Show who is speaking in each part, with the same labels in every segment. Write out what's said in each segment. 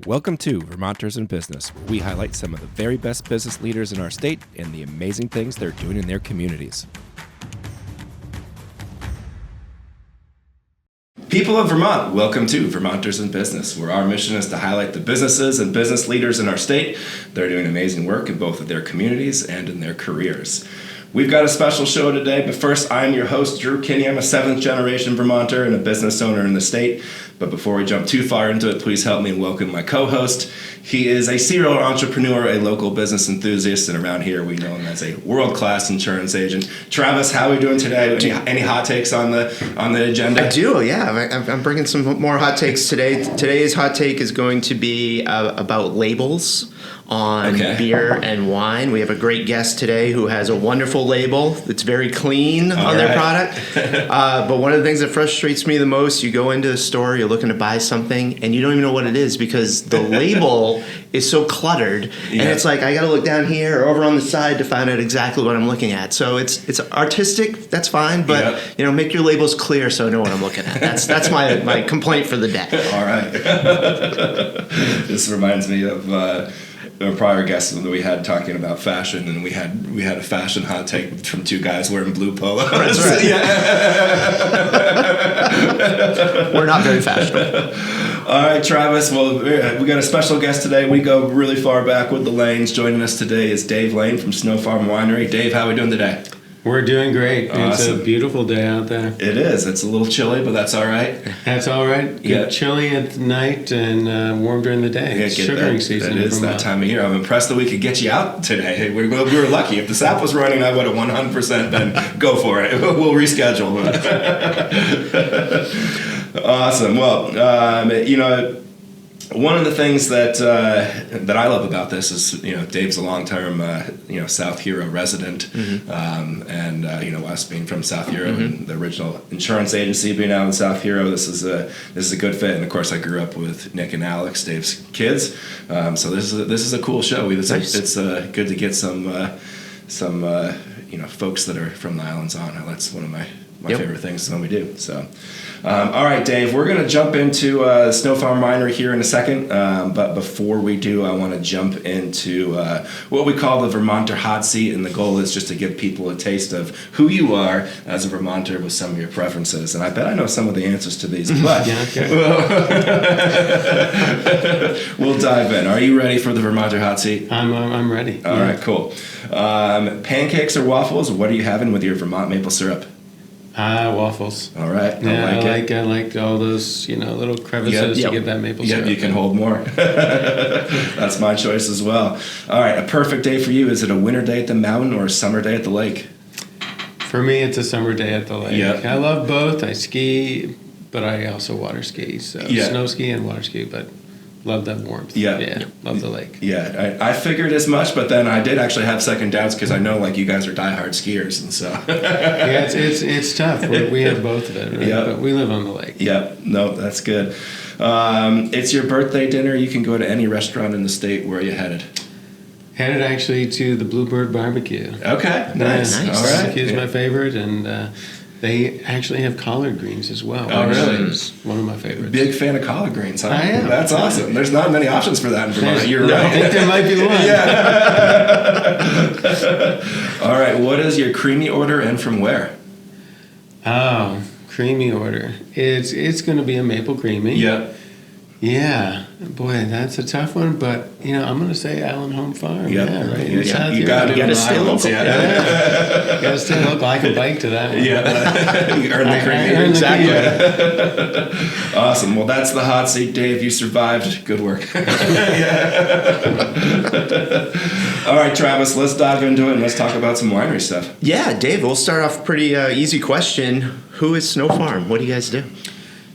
Speaker 1: Welcome to Vermonters in Business, where we highlight some of the very best business leaders in our state and the amazing things they're doing in their communities. People of Vermont, welcome to Vermonters in Business, where our mission is to highlight the businesses and business leaders in our state that are doing amazing work in both of their communities and in their careers. We've got a special show today, but first, I'm your host, Drew Kinney. I'm a 7th-generation Vermonter and a business owner in the state. But before we jump too far into it, please help me welcome my co-host. He is a serial entrepreneur, a local business enthusiast, and around here we know him as a world-class insurance agent. Travis, how are we doing today? Any hot takes on the agenda?
Speaker 2: I do, yeah. I'm bringing some more hot takes today. Today's hot take is going to be about labels on beer and wine. We have a great guest today who has a wonderful label that's very clean on their product. But one of the things that frustrates me the most, you go into a store, you're looking to buy something, and you don't even know what it is because the label is so cluttered. And it's like, I got to look down here or over on the side to find out exactly what I'm looking at. So it's artistic, that's fine, but make your labels clear so I know what I'm looking at. That's my complaint for the day.
Speaker 1: All right. This reminds me of a prior guest that we had talking about fashion, and we had a fashion hot take from two guys wearing blue polos.
Speaker 2: That's right. We're not very fashionable.
Speaker 1: All right, Travis. Well, we got a special guest today. We go really far back with the Lanes. Joining us today is Dave Lane from Snow Farm Winery. Dave, how are we doing today?
Speaker 3: We're doing great. Awesome. It's a beautiful day out there.
Speaker 1: It is. It's a little chilly, but that's all right.
Speaker 3: That's all right. Get chilly at night and warm during the day. It's sugaring season.
Speaker 1: It is that time of year. I'm impressed that we could get you out today. We were lucky. If the sap was running, I would have 100% been go for it. We'll reschedule. Awesome. Well, one of the things that I love about this is, Dave's a long-term, South Hero resident, and us being from South Hero and the original insurance agency being out in South Hero, this is a good fit. And of course, I grew up with Nick and Alex, Dave's kids, so this is a cool show. It's good to get some folks that are from the islands on. That's one of my favorite things when we do. So, all right, Dave, we're going to jump into Snow Farm Winery here in a second. But before we do, I want to jump into what we call the Vermonter hot seat. And the goal is just to give people a taste of who you are as a Vermonter with some of your preferences. And I bet I know some of the answers to these, but we'll dive in. Are you ready for the Vermonter hot seat?
Speaker 3: I'm ready.
Speaker 1: All right, cool. Pancakes or waffles? What are you having with your Vermont maple syrup?
Speaker 3: Waffles.
Speaker 1: All right.
Speaker 3: I like all those, little crevices to get that maple syrup.
Speaker 1: You can hold more. That's my choice as well. All right. A perfect day for you. Is it a winter day at the mountain or a summer day at the lake?
Speaker 3: For me, it's a summer day at the lake. Yep. I love both. I ski, but I also water ski. So snow ski and water ski, but love that warmth. Yeah. Love the lake.
Speaker 1: Yeah, I figured as much, but then I did actually have second doubts because I know you guys are diehard skiers, and so
Speaker 3: it's tough. We have both of it, right? But we live on the lake.
Speaker 1: Yep. No, that's good. It's your birthday dinner. You can go to any restaurant in the state. Where are you headed?
Speaker 3: Headed actually to the Bluebird Barbecue.
Speaker 1: Okay, nice.
Speaker 3: All right. Barbecue is my favorite, and they actually have collard greens as well.
Speaker 1: Oh, really?
Speaker 3: It's one of my favorites.
Speaker 1: Big fan of collard greens, huh?
Speaker 3: I am.
Speaker 1: That's awesome. There's not many options for that in Vermont. You're right.
Speaker 3: I think there might be one.
Speaker 1: All right. What is your creamy order and from where?
Speaker 3: Oh, creamy order. It's going to be a maple creamy.
Speaker 1: Yep.
Speaker 3: Yeah, boy, that's a tough one, but I'm going to say Allen Home Farm.
Speaker 1: Yep.
Speaker 3: Yeah, right.
Speaker 1: You got to stay local.
Speaker 3: You got to stay local. I can bike to that one.
Speaker 1: Yeah, you earn the creamy.
Speaker 3: Exactly.
Speaker 1: Awesome. Well, that's the hot seat, Dave. You survived. Good work. All right, Travis. Let's dive into it and let's talk about some winery stuff.
Speaker 2: Yeah, Dave. We'll start off pretty easy question. Who is Snow Farm? What do you guys do?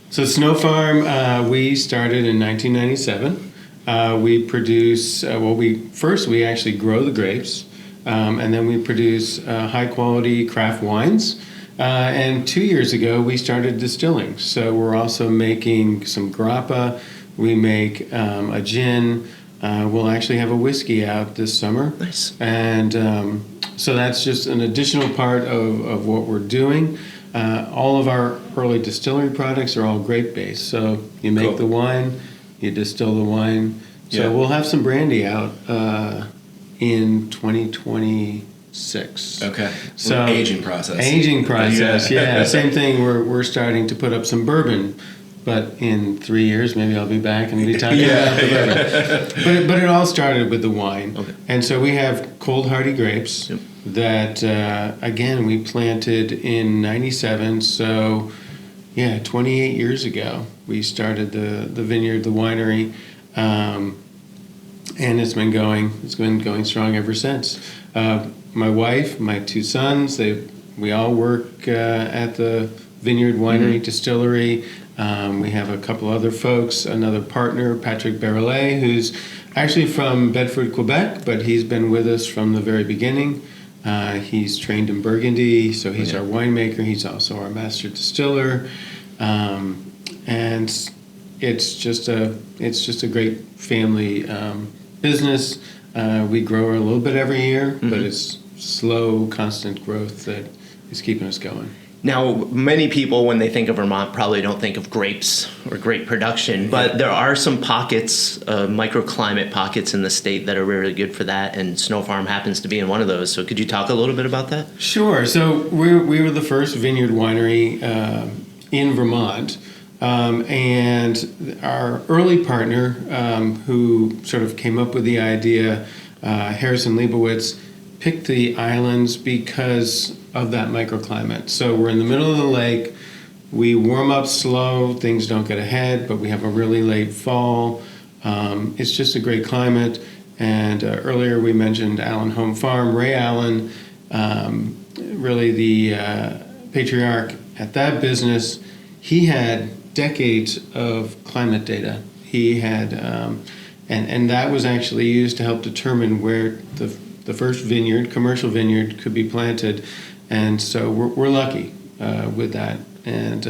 Speaker 3: So Snow Farm, we started in 1997. We produce, we actually grow the grapes, and then we produce high-quality craft wines. And 2 years ago, we started distilling. So we're also making some grappa. We make a gin. We'll actually have a whiskey out this summer.
Speaker 2: Nice.
Speaker 3: And so that's just an additional part of what we're doing. All of our early distillery products are all grape-based. So you make the wine, you distill the wine. So we'll have some brandy out in 2026.
Speaker 1: Okay.
Speaker 3: So
Speaker 1: aging process.
Speaker 3: Yeah. Same thing. We're starting to put up some bourbon, but in 3 years maybe I'll be back and be talking about the bourbon. But it all started with the wine.
Speaker 2: Okay.
Speaker 3: And so we have cold hardy grapes that again we planted in '97. So 28 years ago we started the vineyard, the winery. And it's been going strong ever since. My wife, my 2 sons, we all work at the Vineyard Winery Distillery. We have a couple other folks, another partner, Patrick Barrelet, who's actually from Bedford, Quebec, but he's been with us from the very beginning. He's trained in Burgundy, so he's our winemaker. He's also our master distiller. And it's just a great family business. We grow a little bit every year, but it's slow, constant growth that is keeping us going.
Speaker 2: Now, many people, when they think of Vermont, probably don't think of grapes or grape production, but there are some pockets, microclimate pockets in the state that are really good for that, and Snow Farm happens to be in one of those. So could you talk a little bit about that?
Speaker 3: Sure. So we were the first vineyard winery in Vermont. And our early partner, who sort of came up with the idea, Harrison Leibowitz, picked the islands because of that microclimate. So we're in the middle of the lake. We warm up slow. Things don't get ahead, but we have a really late fall. It's just a great climate. And earlier we mentioned Allen Home Farm. Ray Allen, really the patriarch at that business, he had decades of climate data. He had, and that was actually used to help determine where the first vineyard, commercial vineyard, could be planted. And so we're lucky with that. And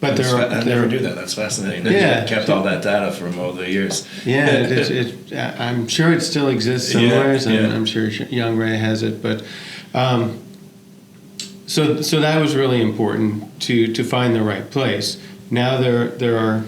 Speaker 3: but I
Speaker 1: never knew that. That's fascinating.
Speaker 3: Yeah,
Speaker 1: you kept all that data from all the years.
Speaker 3: Yeah, I'm sure it still exists somewhere, and I'm sure young Ray has it. But so that was really important to find the right place. Now there are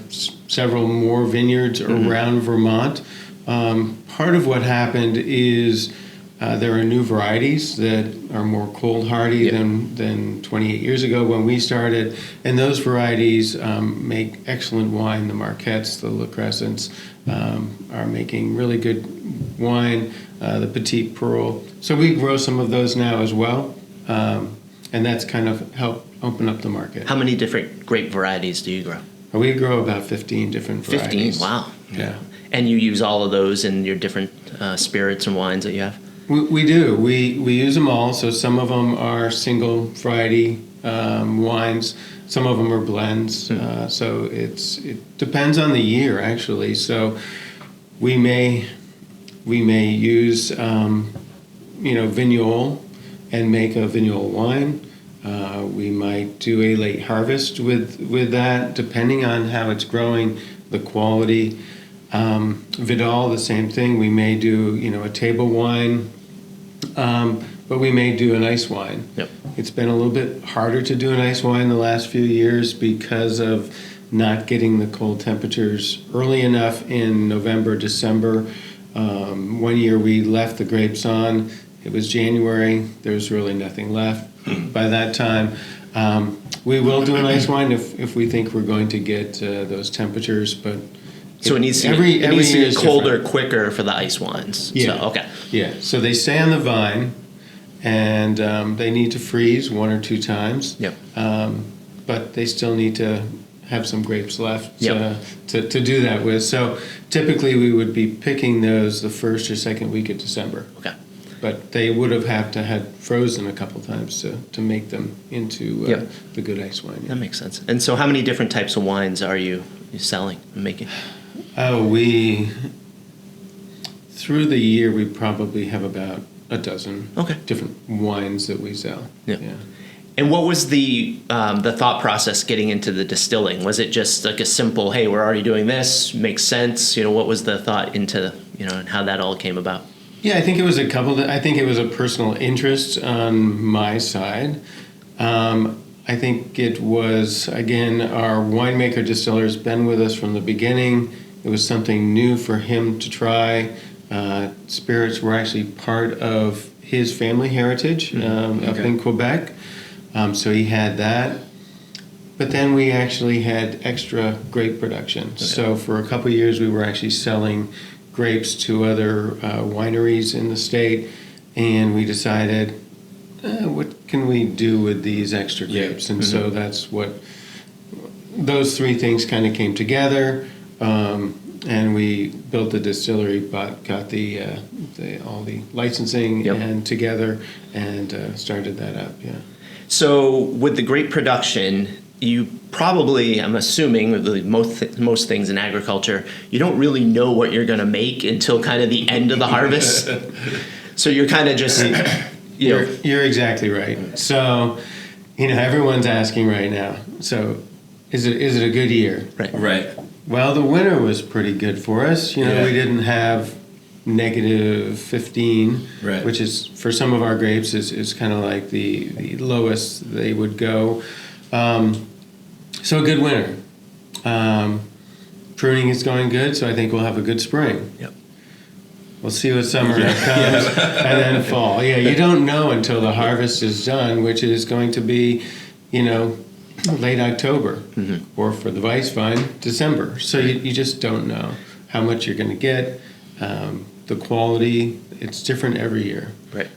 Speaker 3: several more vineyards around Vermont. Part of what happened is there are new varieties that are more cold hardy than 28 years ago when we started, and those varieties make excellent wine. The Marquettes, the La Crescents are making really good wine. The Petite Pearl. So we grow some of those now as well, and that's kind of helped open up the market.
Speaker 2: How many different grape varieties do you grow?
Speaker 3: We grow about 15 different varieties.
Speaker 2: 15, wow.
Speaker 3: Yeah.
Speaker 2: And you use all of those in your different spirits and wines that you have?
Speaker 3: We do. We use them all. So some of them are single variety wines. Some of them are blends. So it depends on the year, actually. So we may use Vignole and make a Vignole wine. We might do a late harvest with that, depending on how it's growing, the quality. Vidal, the same thing. We may do a table wine, but we may do an ice wine.
Speaker 2: Yep.
Speaker 3: It's been a little bit harder to do an ice wine the last few years because of not getting the cold temperatures early enough in November, December. One year we left the grapes on. It was January. There was really nothing left by that time. We will do an ice wine if we think we're going to get those temperatures, but
Speaker 2: so it needs to
Speaker 3: be
Speaker 2: colder quicker for the ice wines.
Speaker 3: Yeah.
Speaker 2: So, okay.
Speaker 3: Yeah. So they stay on the vine, and they need to freeze 1 or 2 times.
Speaker 2: Yep.
Speaker 3: But they still need to have some grapes left
Speaker 2: Yep.
Speaker 3: to do that with. So typically we would be picking those the first or second week of December.
Speaker 2: Okay.
Speaker 3: But they would have had to had frozen a couple times to make them into the good ice wine. Yeah.
Speaker 2: That makes sense. And so how many different types of wines are you selling and making?
Speaker 3: Through the year, we probably have about a dozen different wines that we sell.
Speaker 2: Yeah. And what was the thought process getting into the distilling? Was it just like a simple, hey, we're already doing this, makes sense? What was the thought into, and how that all came about?
Speaker 3: Yeah, I think it was I think it was a personal interest on my side. I think it was, again, our winemaker distiller has been with us from the beginning. It was something new for him to try. Spirits were actually part of his family heritage up in Quebec. So he had that. But then we actually had extra grape production. Okay. So for a couple of years, we were actually selling grapes to other wineries in the state. And we decided, what can we do with these extra grapes? And so that's what, those three things kind of came together. And we built the distillery, but got all the licensing and together and started that up,
Speaker 2: So with the grape production, you probably, I'm assuming, with most things in agriculture, you don't really know what you're going to make until kind of the end of the harvest. So you're kind of just,
Speaker 3: You're exactly right. So, everyone's asking right now, so is it a good year?
Speaker 1: Right.
Speaker 3: Well, the winter was pretty good for us. We didn't have negative 15, which is, for some of our grapes, is kind of like the lowest they would go. So a good winter. Pruning is going good, so I think we'll have a good spring.
Speaker 2: Yep.
Speaker 3: We'll see what summer comes, and then fall. You don't know until the harvest is done, which is going to be, late October, or for the Weiss vine, December. So you just don't know how much you're going to get. The quality, it's different every year,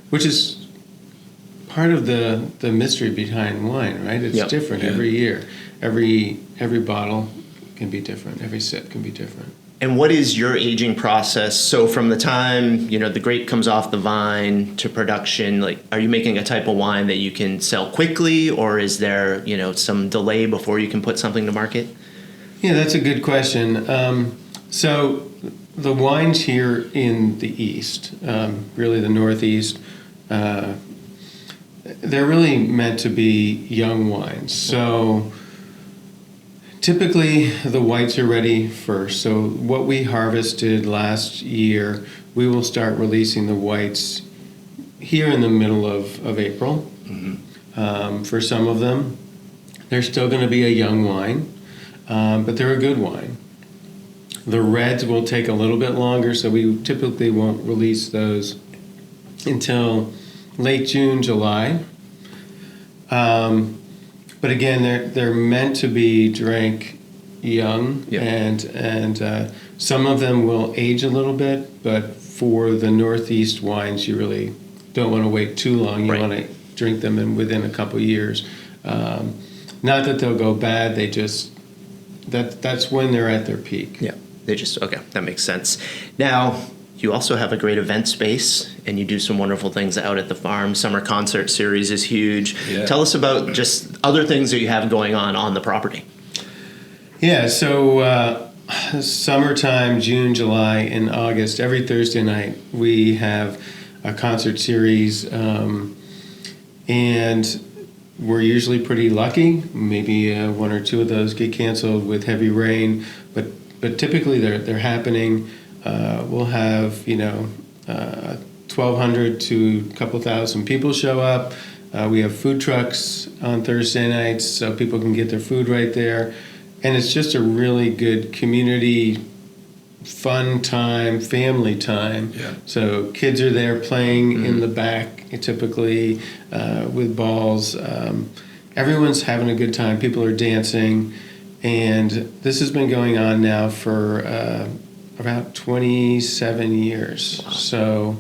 Speaker 3: which is part of the mystery behind wine, right? It's different every year. Every bottle can be different. Every sip can be different.
Speaker 2: And what is your aging process? So from the time, the grape comes off the vine to production, are you making a type of wine that you can sell quickly, or is there, some delay before you can put something to market?
Speaker 3: Yeah, that's a good question. So the wines here in the East, really the Northeast, they're really meant to be young wines. So typically, the whites are ready first. So what we harvested last year, we will start releasing the whites here in the middle of April. For some of them, they're still going to be a young wine, but they're a good wine. The reds will take a little bit longer, so we typically won't release those until late June, July. But again, they're meant to be drank young, and some of them will age a little bit. But for the Northeast wines, you really don't want to wait too long. You want to drink them within a couple years. Not that they'll go bad. They just that's when they're at their peak.
Speaker 2: Yeah, that makes sense. Now, you also have a great event space, and you do some wonderful things out at the farm. Summer concert series is huge. Yeah. Tell us about just other things that you have going on the property.
Speaker 3: Yeah, so summertime, June, July, and August, every Thursday night, we have a concert series, and we're usually pretty lucky. Maybe one or two of those get canceled with heavy rain, but typically they're happening. We'll have 1,200 to a couple thousand people show up. We have food trucks on Thursday nights, so people can get their food right there, and it's just a really good community, fun time, family time. Yeah. So kids are there playing in the back, typically with balls. Everyone's having a good time. People are dancing, and this has been going on now for about 27 years. Wow. So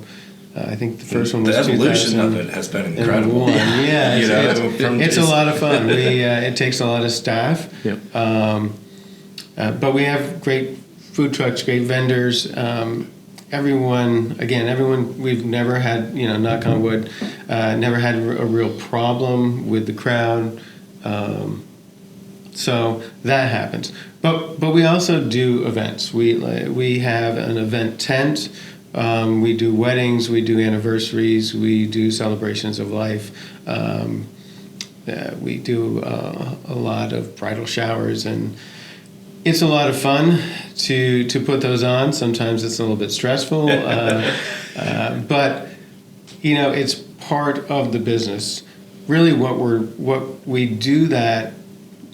Speaker 3: I think the first one was
Speaker 1: the evolution of it has been incredible.
Speaker 3: Yeah, it's a lot of fun. It takes a lot of staff. Yep. But we have great food trucks, great vendors. Everyone, we've never had, knock on wood, never had a real problem with the crowd. So that happens. But we also do events. We have an event tent. We do weddings. We do anniversaries. We do celebrations of life. We do a lot of bridal showers, and it's a lot of fun to put those on. Sometimes it's a little bit stressful, but it's part of the business. really what we do that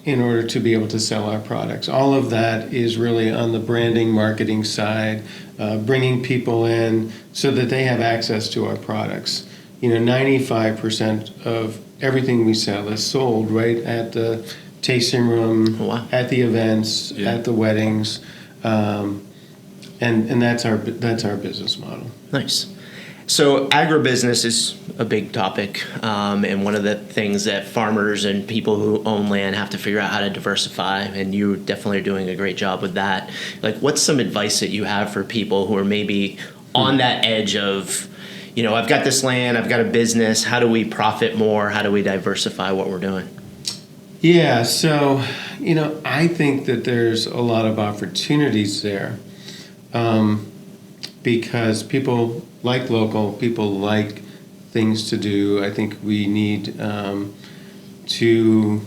Speaker 3: in order to be able to sell our products. All of that is really on the branding, marketing side, bringing people in so that they have access to our products. 95% of everything we sell is sold right at the tasting room,
Speaker 2: Wow.
Speaker 3: at the events, at the weddings, and that's our business model.
Speaker 2: Nice. So agribusiness is a big topic, and one of the things that farmers and people who own land have to figure out how to diversify, and you definitely are doing a great job with that. Like, what's some advice that you have for people who are maybe on that edge of, I've got this land, I've got a business, how do we profit more? How do we diversify what we're doing?
Speaker 3: Yeah, so, I think that there's a lot of opportunities there, because people like local, people like things to do. I think we need to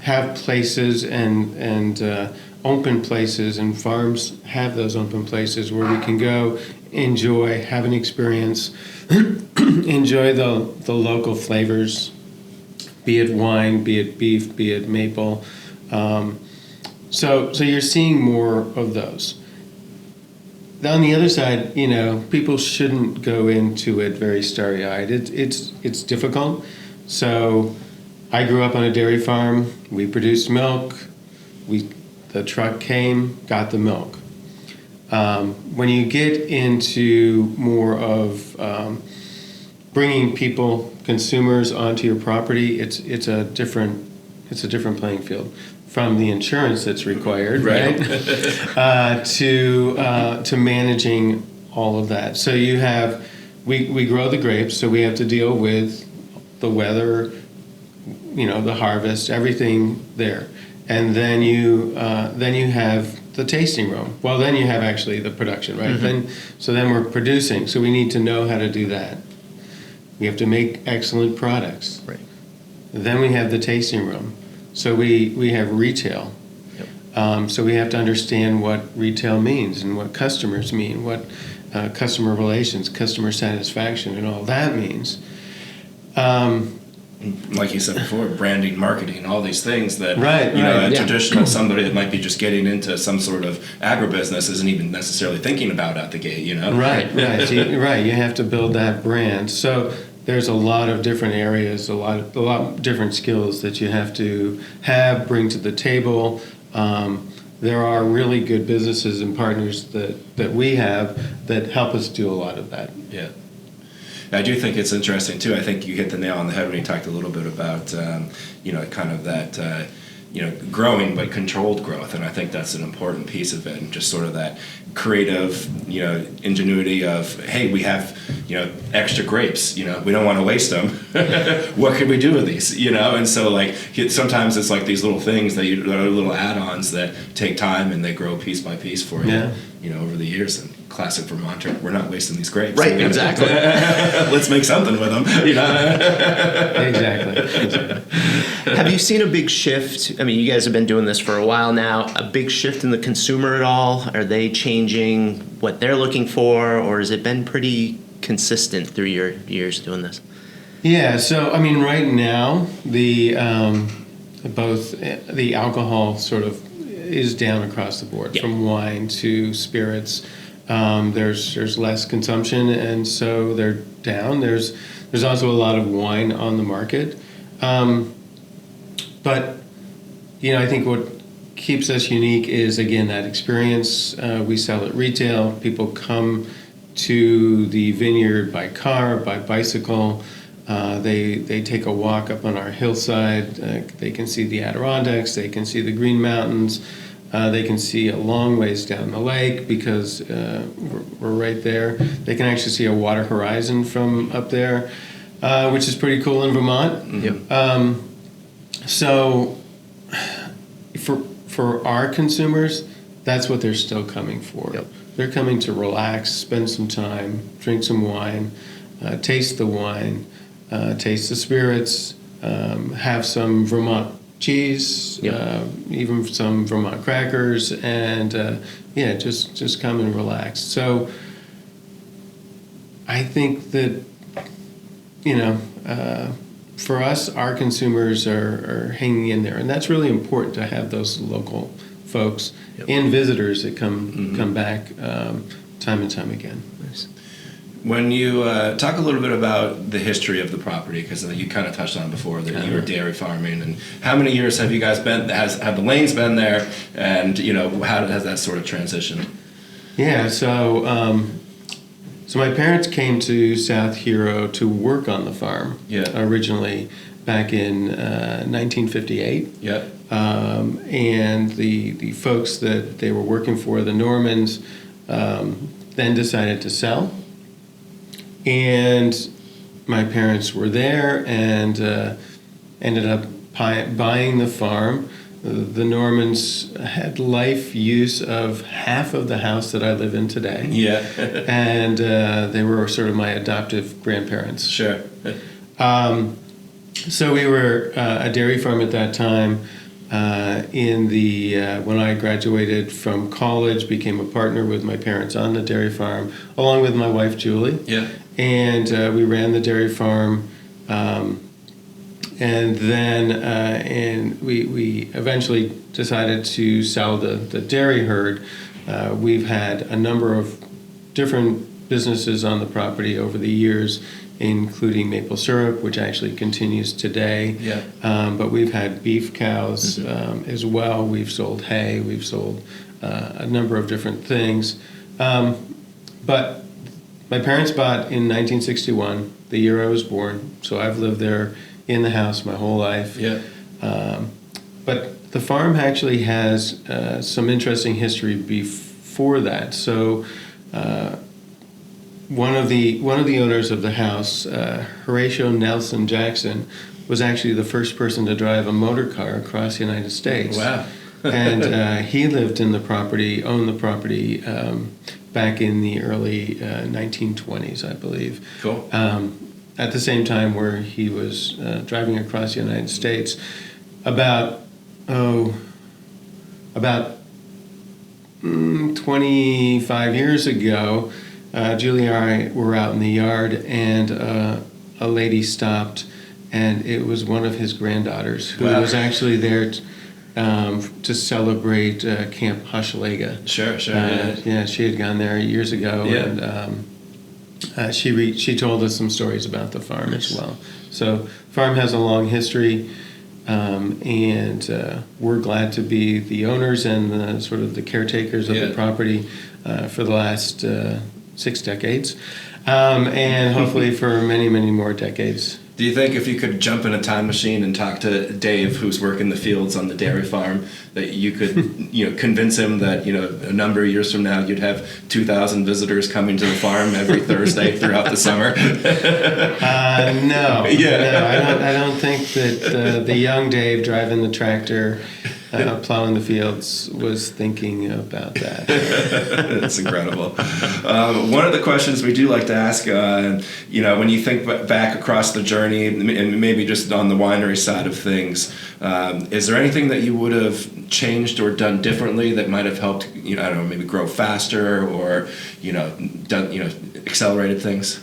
Speaker 3: have places and open places, and farms have those open places where we can go, enjoy, have an experience, enjoy the local flavors, be it wine, be it beef, be it maple. So you're seeing more of those. On the other side, people shouldn't go into it very starry-eyed. It's difficult. So I grew up on a dairy farm. We produced milk. The truck came, got the milk. When you get into more of bringing people, consumers onto your property, it's a different playing field. From the insurance that's required, right? To managing all of that. So we grow the grapes, so we have to deal with the weather, the harvest, everything there, and then you have the tasting room. Well, then you have actually the production, right?
Speaker 2: Mm-hmm.
Speaker 3: Then we're producing, so we need to know how to do that. We have to make excellent products.
Speaker 2: Right.
Speaker 3: Then we have the tasting room. So we have retail.
Speaker 2: Yep.
Speaker 3: So we have to understand what retail means and what customers mean, what customer relations, customer satisfaction, and all that means.
Speaker 1: Like you said before, branding, marketing, all these things that,
Speaker 3: Right.
Speaker 1: traditional somebody that might be just getting into some sort of agribusiness isn't even necessarily thinking about at the gate,
Speaker 3: Right. You have to build that brand. So there's a lot of different areas, a lot of different skills that you have to bring to the table. There are really good businesses and partners that we have that help us do a lot of that.
Speaker 1: Yeah. I do think it's interesting, too. I think you hit the nail on the head when you talked a little bit about, kind of that, growing but controlled growth. And I think that's an important piece of it, and just sort of that creative, ingenuity of, hey, we have, extra grapes, we don't want to waste them. What can we do with these, And so, sometimes it's like these little things that are little add-ons that take time and they grow piece by piece for you, over the years. And classic Vermonter, we're not wasting these grapes.
Speaker 2: Right, exactly.
Speaker 1: Let's make something with them,
Speaker 3: Exactly.
Speaker 2: Have you seen a big shift? I mean, you guys have been doing this for a while now. A big shift in the consumer at all? Are they changing what they're looking for, or has it been pretty consistent through your years doing this?
Speaker 3: Yeah. So right now both the alcohol sort of is down across the board, from wine to spirits. There's less consumption, and so they're down. There's also a lot of wine on the market. But, I think what keeps us unique is, again, that experience. We sell at retail. People come to the vineyard by car, by bicycle. They take a walk up on our hillside. They can see the Adirondacks. They can see the Green Mountains. They can see a long ways down the lake because we're right there. They can actually see a water horizon from up there, which is pretty cool in Vermont.
Speaker 2: Mm-hmm.
Speaker 3: So for our consumers, that's what they're still coming for.
Speaker 2: Yep.
Speaker 3: They're coming to relax, spend some time, drink some wine, taste the wine, taste the spirits, have some Vermont cheese, even some Vermont crackers, and just come and relax. So I think that for us, our consumers are hanging in there, and that's really important to have those local folks and visitors that come back time and time again.
Speaker 2: Nice.
Speaker 1: When you talk a little bit about the history of the property, because you kind of touched on it before that you were dairy farming, and how many years have you guys been? Have the lanes been there, and how has that sort of transitioned?
Speaker 3: Yeah, so my parents came to South Hero to work on the farm originally back in 1958.
Speaker 1: Yeah.
Speaker 3: And the folks that they were working for, the Normans, then decided to sell. And my parents were there and ended up buying the farm. The Normans had life use of half of the house that I live in today.
Speaker 1: Yeah.
Speaker 3: And they were sort of my adoptive grandparents.
Speaker 1: Sure.
Speaker 3: So we were a dairy farm at that time. When I graduated from college, became a partner with my parents on the dairy farm, along with my wife Julie.
Speaker 1: Yeah.
Speaker 3: And we ran the dairy farm, and then we eventually decided to sell the dairy herd. We've had a number of different businesses on the property over the years, including maple syrup, which actually continues today.
Speaker 1: Yeah.
Speaker 3: But we've had beef cows as well. We've sold hay. We've sold a number of different things. But my parents bought in 1961, the year I was born. So I've lived there in the house my whole life.
Speaker 1: Yeah.
Speaker 3: But the farm actually has some interesting history before that. So one of the owners of the house, Horatio Nelson Jackson, was actually the first person to drive a motor car across the United States.
Speaker 1: Wow.
Speaker 3: And he lived in the property, owned the property back in the early 1920s, I believe.
Speaker 1: Cool.
Speaker 3: At the same time where he was driving across the United States, about 25 years ago, Julie and I were out in the yard, and a lady stopped, and it was one of his granddaughters who was actually there to celebrate Camp Hochelaga.
Speaker 1: Sure.
Speaker 3: Yeah, she had gone there years ago, and she told us some stories about the farm as well. So, farm has a long history, and we're glad to be the owners and the caretakers of the property for the last 6 decades, and hopefully for many, many more decades.
Speaker 1: Do you think if you could jump in a time machine and talk to Dave, who's working the fields on the dairy farm, that you could, convince him that, a number of years from now you'd have 2,000 visitors coming to the farm every Thursday throughout the summer?
Speaker 3: No. I don't think that the young Dave driving the tractor, plowing the fields, was thinking about that.
Speaker 1: That's incredible. One of the questions we do like to ask, when you think back across the journey, and maybe just on the winery side of things, is there anything that you would have changed or done differently that might have helped, maybe grow faster or, accelerated things?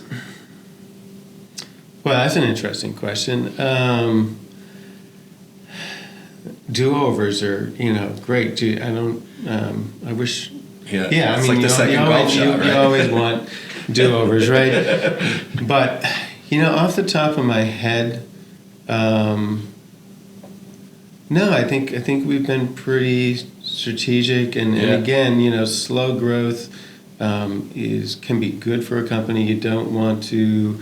Speaker 3: Well, that's an interesting question. Do-overs are, great. I wish. Yeah.
Speaker 1: It's like the second golf shot, right?
Speaker 3: You always want do-overs, right? But off the top of my head, no. I think we've been pretty strategic, and again, slow growth can be good for a company. You don't want to.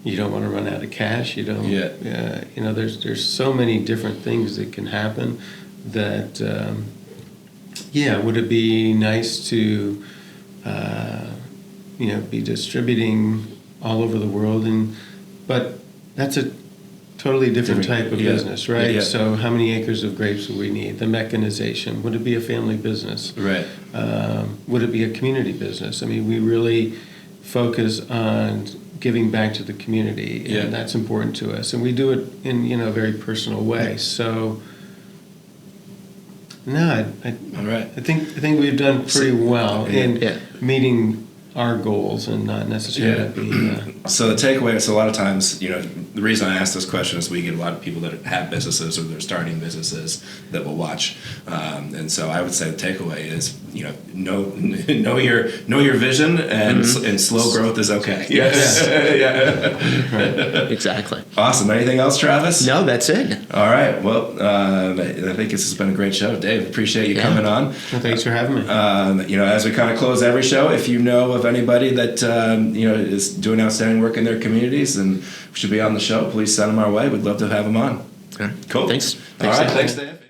Speaker 3: You don't want to run out of cash. You don't. There's so many different things that can happen. That would it be nice to be distributing all over the world, but that's a totally different type of business, right?
Speaker 1: Yeah.
Speaker 3: So how many acres of grapes would we need? The mechanization. Would it be a family business?
Speaker 1: Right.
Speaker 3: Would it be a community business? I mean, we really focus on giving back to the community, and that's important to us, and we do it in a very personal way. So, no, I think we've done pretty well in meeting our goals and not necessarily be.
Speaker 1: So the takeaway is a lot of times, the reason I ask this question is we get a lot of people that have businesses or they're starting businesses that will watch, and so I would say the takeaway is, know your vision and slow growth is okay.
Speaker 2: Yes.
Speaker 1: Yeah.
Speaker 2: Right. Exactly.
Speaker 1: Awesome. Anything else, Travis?
Speaker 2: No, that's it. All
Speaker 1: right. Well, I think this has been a great show, Dave. Appreciate you coming on.
Speaker 3: Well, thanks for having me.
Speaker 1: As we kind of close every show, if you know of anybody that is doing outstanding work in their communities and should be on the show, please send them our way. We'd love to have them on.
Speaker 2: Okay.
Speaker 1: Cool.
Speaker 2: Thanks.
Speaker 1: All right. Thanks, Dave.